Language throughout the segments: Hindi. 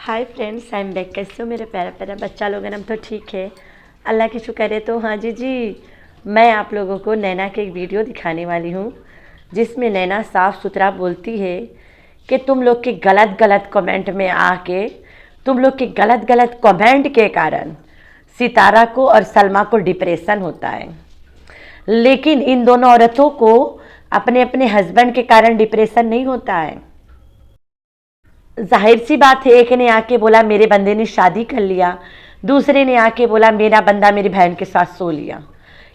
Hi friends, I am back. कैसे हो मेरे प्यारा प्यारा बच्चा लोग? हम तो ठीक है, अल्लाह की शुक्र है। तो हाँ जी, मैं आप लोगों को नैना की एक वीडियो दिखाने वाली हूँ जिसमें नैना साफ़ सुथरा बोलती है कि तुम लोग के गलत गलत कमेंट में आके, तुम लोग के गलत गलत कमेंट के कारण सितारा को और सलमा को डिप्रेशन होता है। लेकिन इन दोनों औरतों को अपने अपने हस्बैंड के कारण डिप्रेशन नहीं होता है। जाहिर सी बात है, एक ने आके बोला मेरे बंदे ने शादी कर लिया, दूसरे ने आके बोला मेरा बंदा मेरी बहन के साथ सो लिया।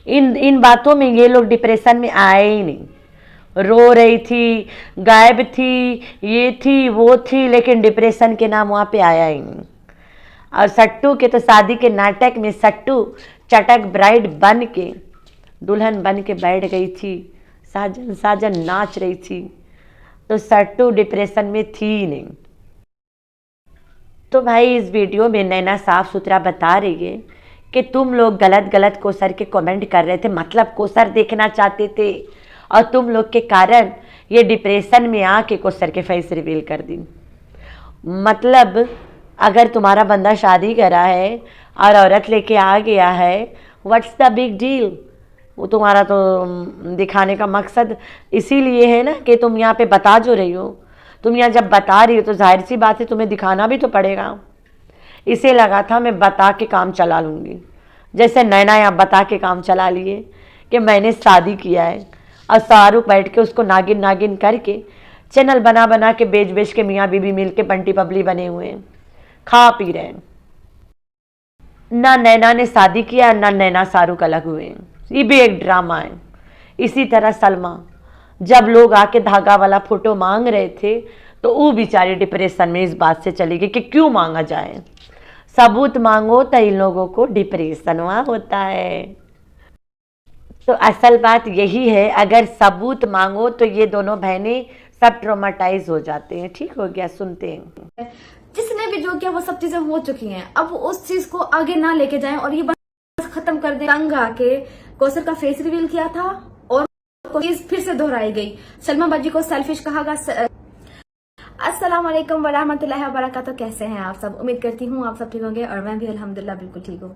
इन बातों में ये लोग डिप्रेशन में आए ही नहीं। रो रही थी, गायब थी, ये थी वो थी, लेकिन डिप्रेशन के नाम वहाँ पे आया ही नहीं। और सट्टू के तो शादी के नाटक में सट्टू चटक ब्राइड बन के, दुल्हन बन के बैठ गई थी, साजन साजन नाच रही थी, तो सट्टू डिप्रेशन में थी ही नहीं। तो भाई इस वीडियो में नैना साफ सुथरा बता रही है कि तुम लोग गलत गलत कोसर के कमेंट कर रहे थे, मतलब कोसर देखना चाहते थे, और तुम लोग के कारण ये डिप्रेशन में आके कोसर के फेस रिवील कर दी। मतलब अगर तुम्हारा बंदा शादी करा है और औरत लेके आ गया है, व्हाट्स द बिग डील? वो तुम्हारा तो दिखाने का मकसद इसीलिए है ना कि तुम यहाँ पे बता जो रही हो। तुम यहाँ जब बता रही हो तो जाहिर सी बात है तुम्हें दिखाना भी तो पड़ेगा। इसे लगा था मैं बता के काम चला लूँगी, जैसे नैना यहाँ बता के काम चला लिए कि मैंने शादी किया है, और शाहरुख बैठ के उसको नागिन नागिन करके चैनल बना बना के बेच बेच के मियाँ बीबी मिल के बंटी बबली बने हुए हैं, खा पी रहे हैं। ना नैना ने शादी किया, ना नैना शाहरुख अलग हुए हैं। ये भी एक ड्रामा है। इसी तरह सलमा, जब लोग आके धागा वाला फोटो मांग रहे थे तो वो बेचारी डिप्रेशन में इस बात से चली गई कि क्यों मांगा जाए, सबूत मांगो तो इन लोगों को डिप्रेशन वहाँ होता है। तो असल बात यही है, अगर सबूत मांगो तो ये दोनों बहनें सब ट्रोमाटाइज हो जाते हैं। ठीक हो गया, सुनते हैं। जिसने भी जो किया वो सब चीजें हो चुकी हैं, अब उस चीज को आगे ना लेके जाएं और ये बस खत्म कर दें। तंग आके कौसर का फेस रिवील किया था और चीज फिर से दोहराई गई। सलमा बाजी को सेल्फिश कहा गया। अस्सलाम वालेकुम वरहमतुल्लाहि वबरकातुहू। कैसे हैं आप सब? उम्मीद करती हूँ आप सब ठीक होंगे और मैं भी अल्हम्दुलिल्लाह बिल्कुल ठीक हूँ।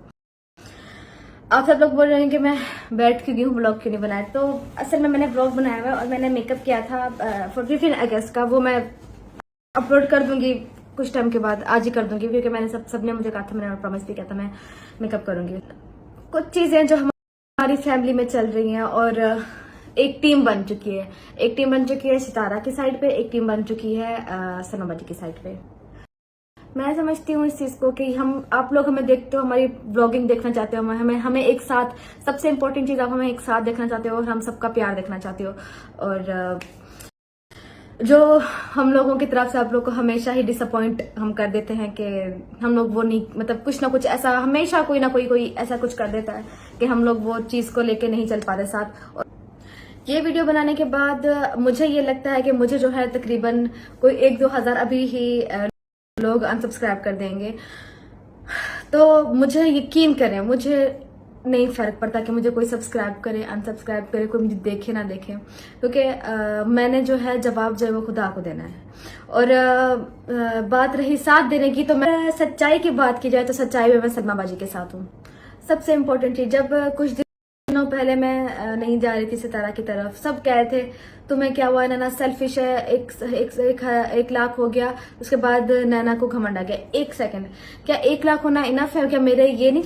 आप सब लोग बोल रहे हैं कि मैं बैठ क्यों गई हूँ, ब्लॉग क्यों नहीं बनाया। तो असल में मैंने ब्लॉग बनाया हुआ और मैंने मेकअप किया था 15 अगस्त का, वो मैं अपलोड कर दूंगी कुछ टाइम के बाद, आज ही कर दूंगी, क्योंकि मैंने सबने मुझे कहा था, मैंने प्रॉमिस भी किया था मैं मेकअप करूंगी। कुछ चीजें जो हमारी फैमिली में चल रही हैं और एक टीम बन चुकी है। एक टीम बन चुकी है सितारा की साइड पे, एक टीम बन चुकी है सलमा बाजी की साइड पे। मैं समझती हूँ इस चीज को कि आप लोग हमें देखते हो, हमारी ब्लॉगिंग देखना चाहते हो, हमें एक साथ, सबसे इम्पोर्टेंट चीज आप हमें एक साथ देखना चाहते हो और हम सबका प्यार देखना चाहते हो। और जो हम लोगों की तरफ से आप लोग को हमेशा ही डिसअपॉइंट हम कर देते हैं कि हम लोग वो नहीं, मतलब कुछ ना कुछ ऐसा हमेशा कोई ना कोई ऐसा कुछ कर देता है कि हम लोग वो चीज को लेके नहीं चल पाते साथ। और ये वीडियो बनाने के बाद मुझे ये लगता है कि मुझे जो है तकरीबन कोई 1-2 हज़ार अभी ही लोग अनसब्सक्राइब कर देंगे। तो मुझे यकीन करें, मुझे नहीं फर्क पड़ता कि मुझे कोई सब्सक्राइब करे अनसब्सक्राइब करे, कोई मुझे देखे ना देखे, क्योंकि मैंने जो है जवाब जो है वो खुदा को देना है। और बात रही साथ देने की, तो मैं सच्चाई की बात की जाए तो सच्चाई में मैं सलमा बाजी के साथ हूँ। सबसे इम्पोर्टेंट चीज, जब कुछ दिनों पहले मैं नहीं जा रही थी सितारा की तरफ, सब कह रहे थे तुम्हें क्या हुआ, नैना सेल्फिश है, एक लाख हो गया, उसके बाद नैना को घमंड आ गया। एक सेकंड, क्या 1 लाख होना इनफ है? क्या मेरे ये नहीं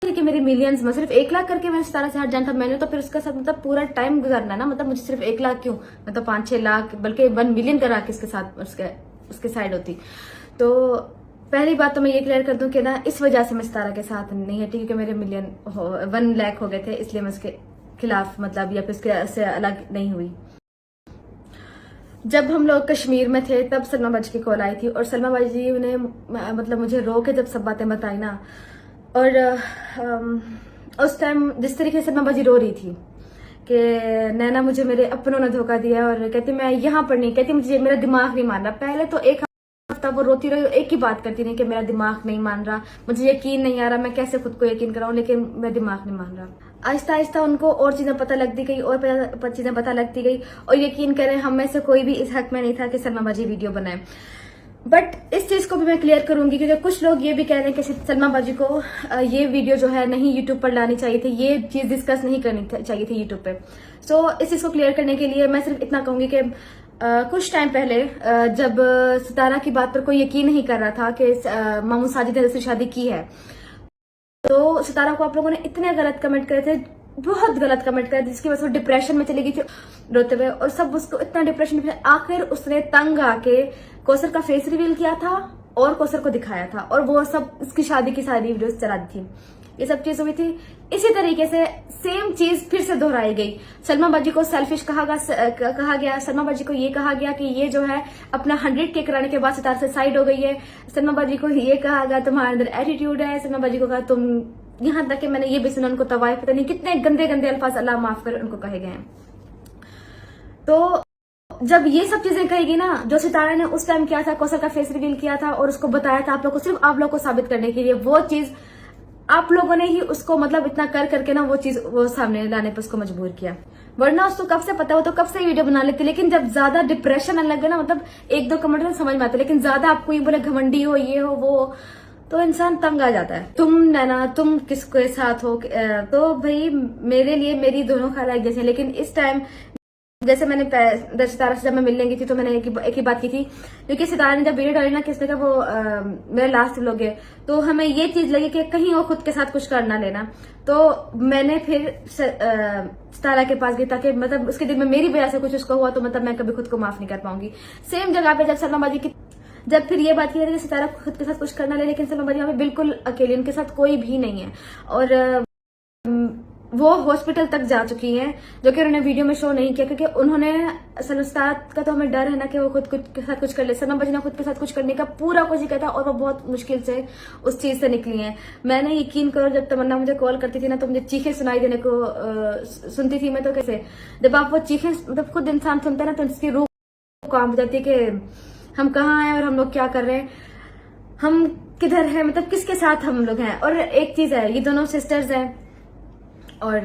कि मेरे मिलियंस में सिर्फ 1 लाख करके मैं सितारा से हट जाना था? मैंने तो फिर उसके साथ मतलब पूरा टाइम गुजारना ना, मतलब मुझे सिर्फ 1 लाख क्यों, मैं तो 5-6 लाख बल्कि 1 मिलियन करा के इसके साथ उसके साइड होती। तो पहली बात तो मैं ये क्लियर कर दूं कि ना इस वजह से मैं सितारा के साथ नहीं हटी क्योंकि मेरे 1 लाख हो गए थे, इसलिए मैं उसके खिलाफ मतलब या फिर उससे अलग नहीं हुई। जब हम लोग कश्मीर में थे तब सलमा बाजी की कॉल आई थी और सलमा बाजी ने मतलब मुझे रो के जब सब बातें बताई ना, और उस टाइम जिस तरीके से सलमा बाजी रो रही थी कि नैना मुझे मेरे अपनों ने धोखा दिया, और कहती मैं यहाँ पर नहीं, कहती मुझे मेरा दिमाग नहीं मान रहा। पहले तो 1 हफ्ता वो रोती रही, एक ही बात करती रही कि मेरा दिमाग नहीं मान रहा, मुझे यकीन नहीं आ रहा, मैं कैसे खुद को यकीन कराऊं, लेकिन मेरा दिमाग नहीं मान रहा। आहिस्ता आहिस्ता उनको और चीजें पता लगती गई और चीजें पता लगती गई, और यकीन करें हम में से कोई भी इस हक में नहीं था कि सलमा बाजी वीडियो बनाए। बट इस चीज को भी मैं क्लियर करूंगी क्योंकि कुछ लोग ये भी कह रहे हैं कि सलमा बाजी को ये वीडियो जो है नहीं यूट्यूब पर लानी चाहिए थी, ये चीज डिस्कस नहीं करनी चाहिए थी यूट्यूब पे। सो इस चीज को क्लियर करने के लिए मैं सिर्फ इतना कहूंगी कि कुछ टाइम पहले जब सितारा की बात पर कोई यकीन नहीं कर रहा था कि मामू साजिद ने दूसरी शादी की है, तो सितारा को आप लोगों ने इतने गलत कमेंट करे थे, बहुत गलत कमेंट करे थे, जिसकी वजह से वो डिप्रेशन में चली गई थी रोते हुए, और सब उसको इतना डिप्रेशन में, आखिर उसने तंग आके कौसर का फेस रिवील किया था और कौसर को दिखाया था, और वो सब उसकी शादी की सारी वीडियोस चला दी थी। ये सब चीज हुई थी। इसी तरीके से सेम चीज फिर से दोहराई गई। सलमा बाजी को सेल्फिश कहा गया, सलमा बाजी को ये कहा गया कि ये जो है अपना 100K कराने के बाद सितारा से साइड हो गई है। सलमा बाजी को ये कहा गया तुम्हारे अंदर एटीट्यूड है। सलमा बाजी को कहा तुम, यहाँ तक कि मैंने ये भी सुना उनको तवाइफ, पता नहीं कितने गंदे गंदे अल्फाज, अल्लाह माफ करे, उनको कहे गए हैं। तो जब ये सब चीजें कहेगी ना, जो सितारा ने उस टाइम किया था, कौसर का फेस रिवील किया था और उसको बताया था आप लोग को, सिर्फ आप लोग को साबित करने के लिए, वो चीज आप लोगों ने ही उसको मतलब इतना कर करके ना वो चीज वो सामने लाने पर उसको मजबूर किया। वरना उसको कब से पता हो तो कब से वीडियो बना लेती, लेकिन जब ज्यादा डिप्रेशन आने लगे ना, मतलब एक दो कमेंट में समझ में आते, लेकिन ज्यादा आपको ये बोले घमंडी हो, ये हो वो, तो इंसान तंग आ जाता है। तुम नैना तुम किसके साथ हो, तो भाई मेरे लिए मेरी दोनों खाला एक जैसे, लेकिन इस टाइम जैसे मैंने सितारा से जब मैं मिलने गई थी तो मैंने एक ही बात की थी, क्योंकि सितारा ने जब वीडियो डाली ना किसने का वो मेरे लास्ट व्लॉग है, तो हमें ये चीज लगी कि कहीं वो खुद के साथ कुछ कर ना लेना, तो मैंने फिर सितारा के पास गई ताकि मतलब उसके दिल में मेरी वजह से कुछ उसको हुआ तो मतलब मैं कभी खुद को माफ नहीं कर पाऊंगी। सेम जगह पे जब सलमा बाजी की जब फिर ये बात की कि सितारा खुद के साथ कुछ करना ले, लेकिन सलमा बाजी यहाँ पे बिल्कुल अकेली, उनके साथ कोई भी नहीं है, और वो हॉस्पिटल तक जा चुकी हैं, जो कि उन्होंने वीडियो में शो नहीं किया, क्योंकि उन्होंने सनस्तात का तो हमें डर है ना कि वो खुद के साथ कुछ कर ले। सलमा बाजी ने खुद के साथ कुछ करने का पूरा कोशिश किया था और वो बहुत मुश्किल से उस चीज से निकली हैं। मैंने यकीन करो, जब तमन्ना मुझे कॉल करती थी ना तो मुझे चीखें सुनाई देने को सुनती थी मैं, तो कैसे जब आप वो चीखें मतलब खुद इंसान सुनता है ना तो उसकी रूह काम हो जाती है कि हम कहाँ हैं और हम लोग क्या कर रहे हैं, हम किधर हैं, मतलब किसके साथ हम लोग हैं। और एक चीज है, ये दोनों सिस्टर्स हैं और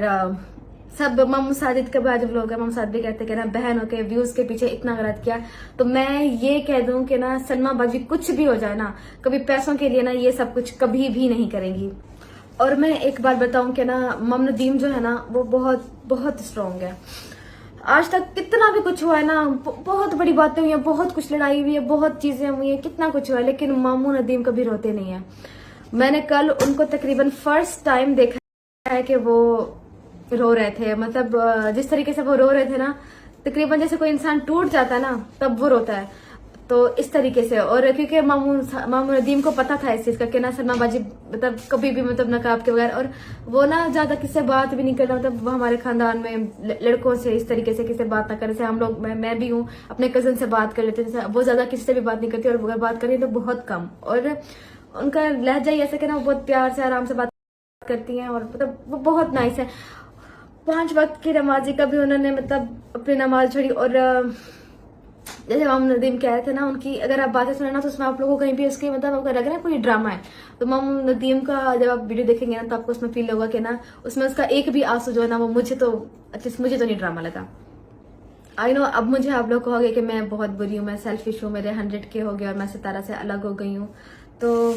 सब मामू साजिद के बाद लोग हैं, मामू साजिद भी कहते कि ना बहन होके व्यूज के पीछे इतना गलत किया, तो मैं ये कह दूं कि ना सलमा बाजी कुछ भी हो जाए ना, कभी पैसों के लिए ना ये सब कुछ कभी भी नहीं करेंगी। और मैं एक बात बताऊं कि ना मम नदीम जो है ना वो बहुत बहुत स्ट्रांग है। आज तक कितना भी कुछ हुआ है ना, बहुत बड़ी बातें हुई है, बहुत कुछ लड़ाई हुई है, बहुत चीजें हुई है, कितना कुछ हुआ है, लेकिन मामू नदीम कभी रोते नहीं है। मैंने कल उनको तकरीबन फर्स्ट टाइम देखा है कि वो रो रहे थे, मतलब जिस तरीके से वो रो रहे थे ना, तकरीबन जैसे कोई इंसान टूट जाता है ना तब वो रोता है, तो इस तरीके से। और क्योंकि मामू नदीम को पता था इस चीज का कि ना सलमा बाजी मतलब कभी भी मतलब नकाब के बगैर, और वो ना ज्यादा किससे बात भी नहीं करना, मतलब वो हमारे खानदान में लड़कों से इस तरीके से किसी बात ना करे, जैसे हम लोग मैं भी हूँ अपने कजन से बात कर लेते, जैसे वो ज्यादा किसी से भी बात नहीं करती, और अगर बात करें तो बहुत कम, और उनका लहजा ही ऐसे कि ना वो बहुत प्यार से आराम से बात करती हैं, और मतलब वो बहुत नाइस है। 5 वक्त की नमाजी का भी उन्होंने मतलब अपनी नमाज छोड़ी, और जैसे मामू नदीम कह रहे थे ना, उनकी अगर आप बातें सुने ना तो उसमें आप लोगों को कहीं भी उसके मतलब आपको लग रहा है कोई ड्रामा है, तो मामू नदीम का जब आप वीडियो देखेंगे ना तो आपको उसमें फील होगा कि ना उसमें उसका एक भी आंसू जो है ना वो मुझे तो नहीं ड्रामा लगा। आई नो अब मुझे आप लोग कहोगे कि मैं बहुत बुरी हूँ, मैं सेल्फिश हूँ, मेरे 100K हो गया और मैं सितारा से अलग हो गई हूँ, तो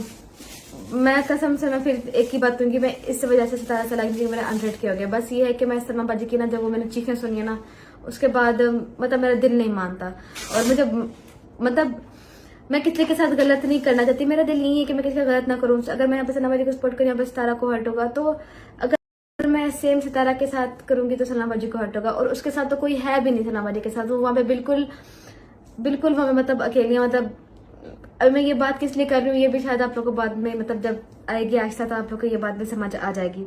मैं कसम से मैं फिर एक ही बात कहूंगी, मैं इस वजह से सितारा से अलग, मेरा 100K हो गया। बस ये है कि मैं सलमा बाजी की ना जब वो मैंने चीखें सुनी है ना उसके बाद मतलब मेरा दिल नहीं मानता, और मुझे मतलब मैं किसी के साथ गलत नहीं करना चाहती, मेरा दिल यही है कि मैं किसी का गलत ना करूँ। अगर मैं यहाँ पे सलमा बाजी को सपोर्ट करूँ, यहाँ पे सितारा को हर्ट होगा, तो अगर मैं सेम सितारा के साथ करूंगी तो सलमा बाजी को हर्ट होगा, और उसके साथ तो कोई है भी नहीं सलमा बाजी के साथ, वो वहां पे बिल्कुल वहां पे मतलब अकेली, मतलब अब मैं ये बात किस लिए कर रही हूँ ये भी शायद आप लोग को बाद में मतलब जब आएगी आहिस्ता तो आप लोग को ये बात भी समझ आ जाएगी।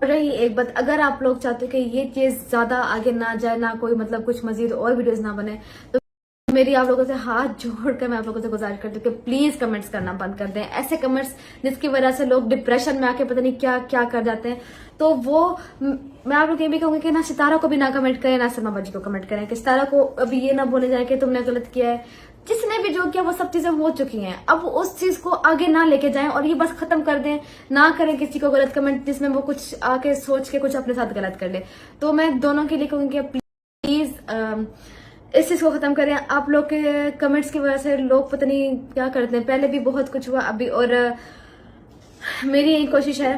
रही एक बात, अगर आप लोग चाहते हो कि ये चीज ज्यादा आगे ना जाए, ना कोई मतलब कुछ मजीद और वीडियोस ना बने, तो मेरी आप लोगों से हाथ जोड़कर मैं आप लोगों से गुजारिश करती हूँ कि प्लीज कमेंट्स करना बंद कर दें, ऐसे कमेंट्स जिसकी वजह से लोग डिप्रेशन में आके पता नहीं क्या क्या कर जाते हैं। तो वो मैं आप लोग ये भी कहूंगी कि ना सितारा को भी ना कमेंट करें, ना सलमा बाजी को कमेंट करें, कि सितारा को अभी ये ना बोले जाए कि तुमने गलत किया है, जिसने भी जो किया वो सब चीजें हो चुकी हैं, अब उस चीज को आगे ना लेके जाएं और ये बस खत्म कर दें, ना करें किसी को गलत कमेंट जिसमें वो कुछ आके सोच के कुछ अपने साथ गलत कर ले। तो मैं दोनों के लिए कहूंगी प्लीज इस चीज को खत्म करें। आप लोग के कमेंट्स की वजह से लोग पता नहीं क्या करते हैं, पहले भी बहुत कुछ हुआ अभी, और मेरी यही कोशिश है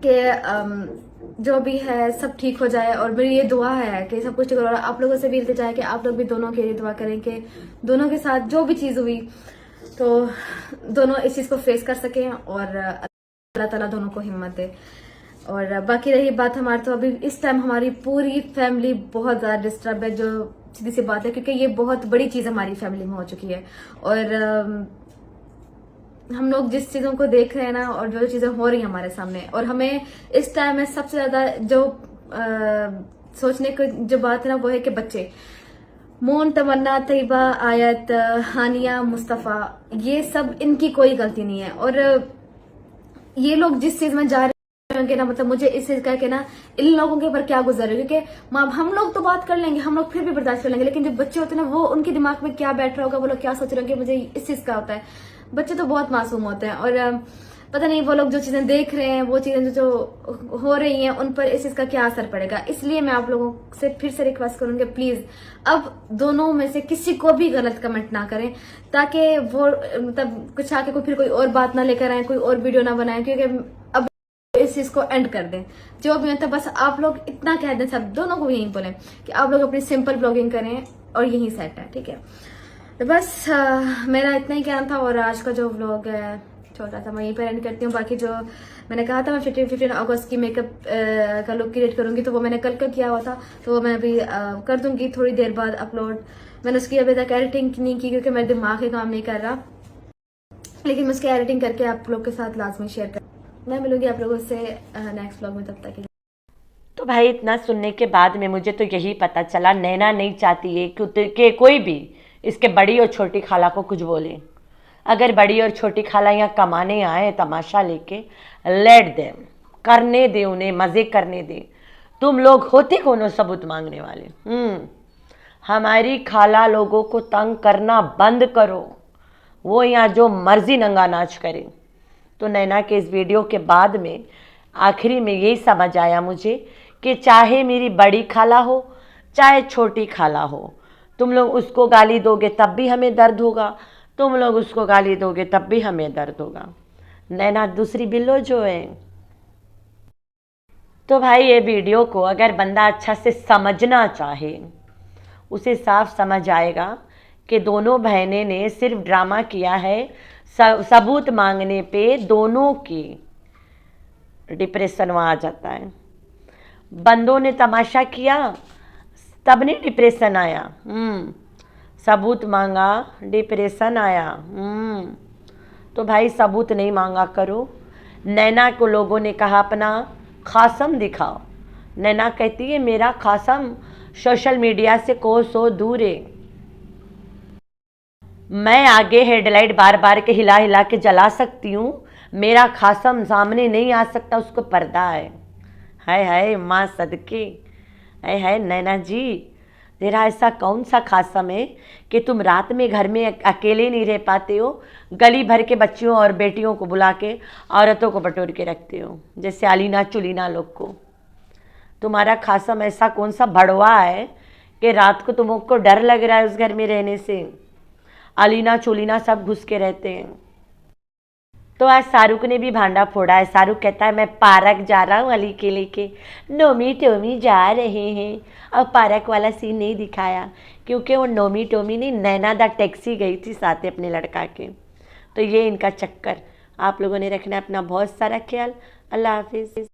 कि जो भी है सब ठीक हो जाए, और मेरी ये दुआ है कि सब कुछ ठीक हो जाए। आप लोगों से भी इल्तिजा है कि आप लोग भी दोनों के लिए दुआ करें कि दोनों के साथ जो भी चीज हुई तो दोनों इस चीज को फेस कर सकें, और अल्लाह ताला दोनों को हिम्मत दे। और बाकी रही बात हमारी, तो अभी इस टाइम हमारी पूरी फैमिली बहुत ज्यादा डिस्टर्ब है, जो सीधी सी बात है, क्योंकि ये बहुत बड़ी चीज हमारी फैमिली में हो चुकी है। और हम लोग जिस चीजों को देख रहे हैं ना, और जो चीजें हो रही हैं हमारे सामने, और हमें इस टाइम में सबसे ज्यादा जो सोचने की जो बात है ना, वो है कि बच्चे मोन, तमन्ना, तैयबा, आयत, हानिया, मुस्तफा, ये सब इनकी कोई गलती नहीं है। और ये लोग जिस चीज में जा रहे होंगे ना, मतलब मुझे इस चीज का कि ना इन लोगों के ऊपर क्या गुजर रही है, क्योंकि हम लोग तो बात कर लेंगे, हम लोग फिर भी बर्दाश्त कर लेंगे, लेकिन जो बच्चे होते हैं ना, वो उनके दिमाग में क्या बैठ रहा होगा, वो लोग क्या सोच रहे होंगे, मुझे इस चीज का होता है। बच्चे तो बहुत मासूम होते हैं, और पता नहीं वो लोग जो चीजें देख रहे हैं, वो चीजें जो हो रही हैं, उन पर इस चीज का क्या असर पड़ेगा। इसलिए मैं आप लोगों से फिर से रिक्वेस्ट करूंगी, प्लीज अब दोनों में से किसी को भी गलत कमेंट ना करें, ताकि वो मतलब कुछ आके फिर कोई और बात ना लेकर आए, कोई और वीडियो ना बनाए, क्योंकि अब इस चीज को एंड कर दें। जो भी होता है बस आप लोग इतना कह दें, सब दोनों को यही बोलें कि आप लोग अपनी सिंपल ब्लॉगिंग करें, और यही सेट है, ठीक है। तो बस मेरा इतना ही कहना था, और आज का जो व्लॉग है छोटा सा मैं यहीं पर एंड करती हूँ। बाकी जो मैंने कहा था मैं 15 अगस्त की मेकअप का लुक क्रिएट करूंगी, तो वो मैंने कल किया हुआ था, तो वो मैं अभी कर दूंगी थोड़ी देर बाद अपलोड। मैंने उसकी अभी तक एडिटिंग नहीं की, क्योंकि मेरा दिमाग ही काम नहीं कर रहा, लेकिन मैं उसकी एडिटिंग करके आप लोग के साथ लाजमी शेयर कर। मैं मिलूंगी आप लोगों से नेक्स्ट व्लॉग में, तब तक। तो भाई इतना सुनने के बाद में मुझे तो यही पता चला, नैना नहीं चाहती है कि कोई भी इसके बड़ी और छोटी खाला को कुछ बोले। अगर बड़ी और छोटी खाला यहाँ कमाने आए तमाशा लेके, लेट दे, करने दे, उन्हें मज़े करने दे। तुम लोग होते कौन हो सबूत मांगने वाले? हमारी खाला लोगों को तंग करना बंद करो, वो यहाँ जो मर्जी नंगा नाच करें। तो नैना के इस वीडियो के बाद में आखिरी में यही समझ आया मुझे कि चाहे मेरी बड़ी खाला हो चाहे छोटी खाला हो, तुम लोग उसको गाली दोगे तब भी हमें दर्द होगा, तुम लोग उसको गाली दोगे तब भी हमें दर्द होगा। नैना दूसरी बिल्लो जो है। तो भाई ये वीडियो को अगर बंदा अच्छा से समझना चाहे, उसे साफ समझ आएगा कि दोनों बहनें ने सिर्फ ड्रामा किया है, सबूत मांगने पे दोनों की डिप्रेशन वहाँ आ जाता है। बंदों ने तमाशा किया तब नहीं डिप्रेशन आया, सबूत मांगा डिप्रेशन आया। तो भाई सबूत नहीं मांगा करो। नैना को लोगों ने कहा अपना खासम दिखाओ, नैना कहती है मेरा खासम सोशल मीडिया से कोसों दूर है। मैं आगे हेडलाइट बार बार के हिला हिला के जला सकती हूँ, मेरा खासम सामने नहीं आ सकता, उसको पर्दा है। हाय हाय माँ सदके, हाय हाय नैना जी, तेरा ऐसा कौन सा खासम है कि तुम रात में घर में अकेले नहीं रह पाते हो, गली भर के बच्चियों और बेटियों को बुला के औरतों को बटोर के रखते हो, जैसे अलीना चुलीना लोग को। तुम्हारा खासम ऐसा कौन सा भड़वा है कि रात को तुमको डर लग रहा है उस घर में रहने से? अलीना चुलीना सब घुस के रहते हैं। तो आज शाहरुख ने भी भांडा फोड़ा है। शाहरुख कहता है मैं पार्क जा रहा हूँ अली के लेके, नोमी टोमी जा रहे हैं। अब पार्क वाला सीन नहीं दिखाया, क्योंकि वो नोमी टोमी नहीं, नैना दा टैक्सी गई थी साथ अपने लड़का के। तो ये इनका चक्कर। आप लोगों ने रखना अपना बहुत सारा ख्याल। अल्लाह हाफिज़।